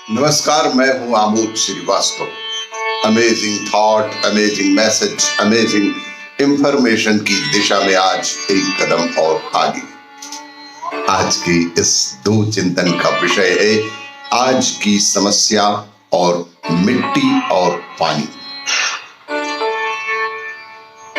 नमस्कार, मैं हूं Amod Shrivastava. Amazing thought, amazing message, amazing information की दिशा में आज एक कदम और आगे। आज की इस दो चिंतन का विषय है आज की समस्या और मिट्टी और पानी।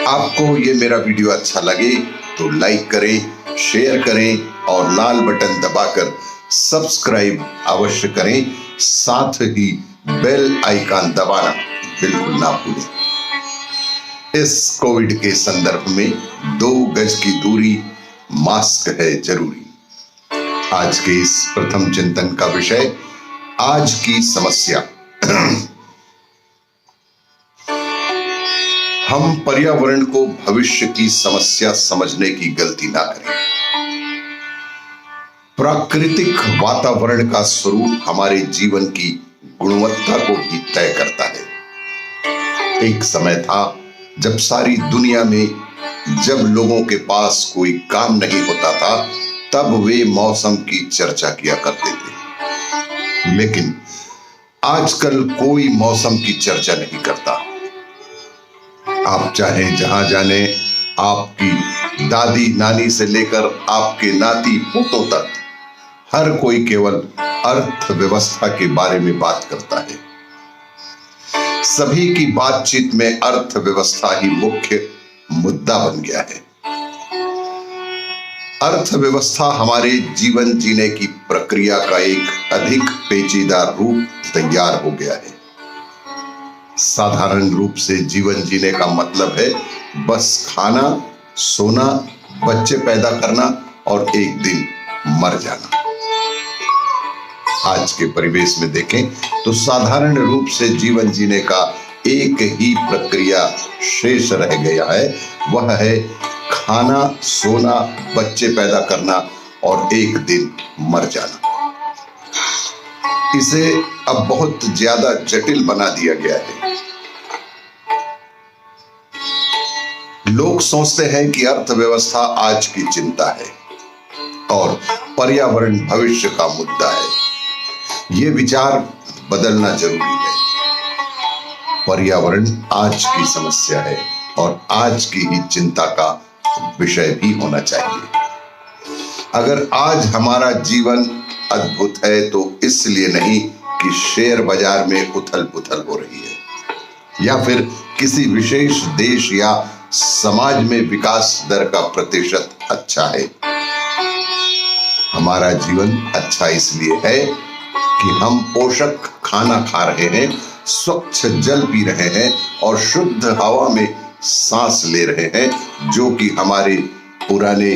आपको ये मेरा वीडियो अच्छा लगे तो लाइक करें, शेयर करें और लाल बटन दबाकर सब्सक्राइब अवश्य करें। साथ ही बेल आइकन दबाना बिल्कुल ना भूलें। इस कोविड के संदर्भ में 2 गज की दूरी, मास्क है जरूरी। आज के इस प्रथम चिंतन का विषय आज की समस्या। हम पर्यावरण को भविष्य की समस्या समझने की गलती ना करें। प्राकृतिक वातावरण का स्वरूप हमारे जीवन की गुणवत्ता को भी तय करता है। एक समय था जब सारी दुनिया में जब लोगों के पास कोई काम नहीं होता था तब वे मौसम की चर्चा किया करते थे, लेकिन आजकल कोई मौसम की चर्चा नहीं करता। आप चाहे जहां जाने, आपकी दादी नानी से लेकर आपके नाती पोतों तक हर कोई केवल अर्थव्यवस्था के बारे में बात करता है। सभी की बातचीत में अर्थव्यवस्था ही मुख्य मुद्दा बन गया है। अर्थव्यवस्था हमारे जीवन जीने की प्रक्रिया का एक अधिक पेचीदा रूप तैयार हो गया है। साधारण रूप से जीवन जीने का मतलब है बस खाना, सोना, बच्चे पैदा करना और एक दिन मर जाना। आज के परिवेश में देखें तो साधारण रूप से जीवन जीने का एक ही प्रक्रिया शेष रह गया है, वह है खाना, सोना, बच्चे पैदा करना और एक दिन मर जाना। इसे अब बहुत ज्यादा जटिल बना दिया गया है। लोग सोचते हैं कि अर्थव्यवस्था आज की चिंता है और पर्यावरण भविष्य का मुद्दा है। ये विचार बदलना जरूरी है। पर्यावरण आज की समस्या है और आज की ही चिंता का विषय भी होना चाहिए। अगर आज हमारा जीवन अद्भुत है तो इसलिए नहीं कि शेयर बाजार में उथल पुथल हो रही है या फिर किसी विशेष देश या समाज में विकास दर का प्रतिशत अच्छा है। हमारा जीवन अच्छा इसलिए है कि हम पोषक खाना खा रहे हैं, स्वच्छ जल पी रहे हैं और शुद्ध हवा में सांस ले रहे हैं, जो कि हमारे पुराने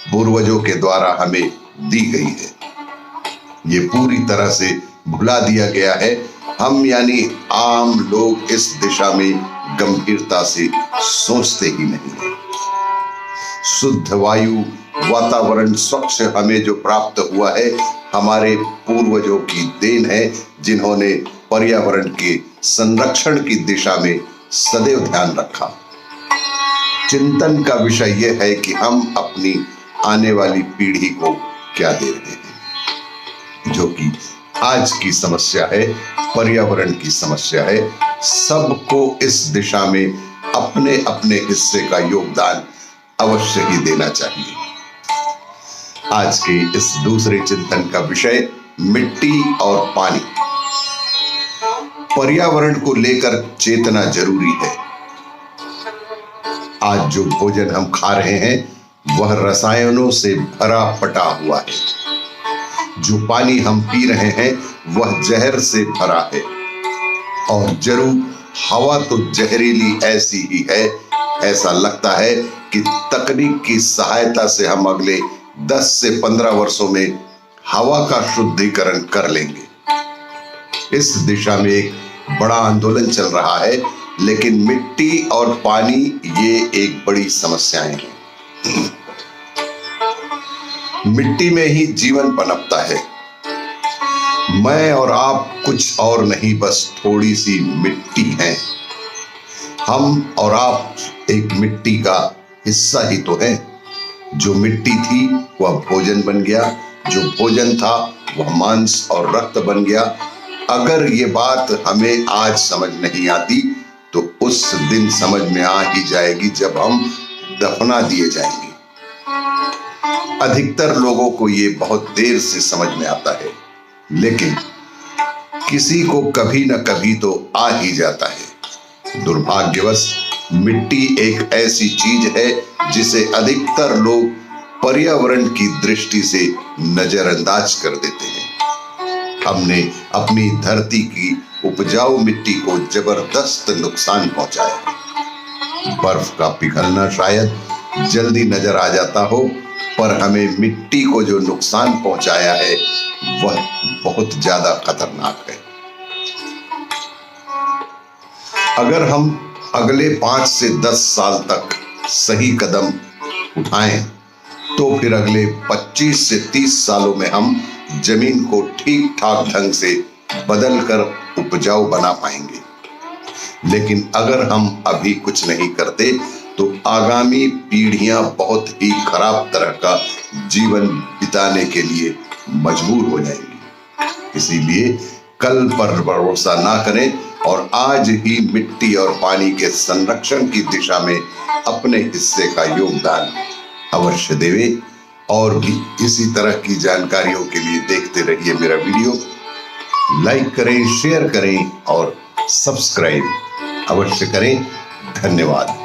पूर्वजों के द्वारा हमें दी गई है। ये पूरी तरह से भुला दिया गया है। हम यानी आम लोग इस दिशा में गंभीरता से सोचते ही नहीं है। शुद्ध वायु, वातावरण स्वच्छ हमें जो प्राप्त हुआ है हमारे पूर्वजों की देन है, जिन्होंने पर्यावरण के संरक्षण की दिशा में सदैव ध्यान रखा। चिंतन का विषय यह है कि हम अपनी आने वाली पीढ़ी को क्या दे रहे हैं, जो कि आज की समस्या है, पर्यावरण की समस्या है। सबको इस दिशा में अपने अपने हिस्से का योगदान अवश्य ही देना चाहिए। आज के इस दूसरे चिंतन का विषय मिट्टी और पानी। पर्यावरण को लेकर चेतना जरूरी है। आज जो भोजन हम खा रहे हैं वह रसायनों से भरा पटा हुआ है। जो पानी हम पी रहे हैं वह जहर से भरा है और जरूर हवा तो जहरीली ऐसी ही है। ऐसा लगता है कि तकनीक की सहायता से हम अगले 10 से 15 वर्षों में हवा का शुद्धिकरण कर लेंगे। इस दिशा में एक बड़ा आंदोलन चल रहा है, लेकिन मिट्टी और पानी ये एक बड़ी समस्याएं हैं। मिट्टी में ही जीवन पनपता है। मैं और आप कुछ और नहीं, बस थोड़ी सी मिट्टी हैं। हम और आप एक मिट्टी का हिस्सा ही तो है। जो मिट्टी थी वह भोजन बन गया, जो भोजन था वह मांस और रक्त बन गया अगर ये बात हमें आज समझ नहीं आती तो उस दिन समझ में आ ही जाएगी जब हम दफना दिए जाएंगे। अधिकतर लोगों को ये बहुत देर से समझ में आता है, लेकिन किसी को कभी न कभी तो आ ही जाता है। दुर्भाग्यवश मिट्टी एक ऐसी चीज है जिसे अधिकतर लोग पर्यावरण की दृष्टि से नजरअंदाज कर देते हैं। हमने अपनी धरती की उपजाऊ मिट्टी को जबरदस्त नुकसान पहुंचाया। बर्फ का पिघलना शायद जल्दी नजर आ जाता हो, पर हमें मिट्टी को जो नुकसान पहुंचाया है वह बहुत ज्यादा खतरनाक है। अगर हम अगले 5 से 10 साल तक सही कदम उठाएं तो फिर अगले 25 से 30 सालों में हम जमीन को ठीक ठाक ढंग से बदलकर उपजाऊ बना पाएंगे। लेकिन अगर हम अभी कुछ नहीं करते तो आगामी पीढ़ियां बहुत ही खराब तरह का जीवन बिताने के लिए मजबूर हो जाएंगी। इसीलिए कल पर भरोसा ना करें और आज ही मिट्टी और पानी के संरक्षण की दिशा में अपने हिस्से का योगदान अवश्य देवें। और भी इसी तरह की जानकारियों के लिए देखते रहिए मेरा वीडियो। लाइक करें, शेयर करें और सब्सक्राइब अवश्य करें। धन्यवाद।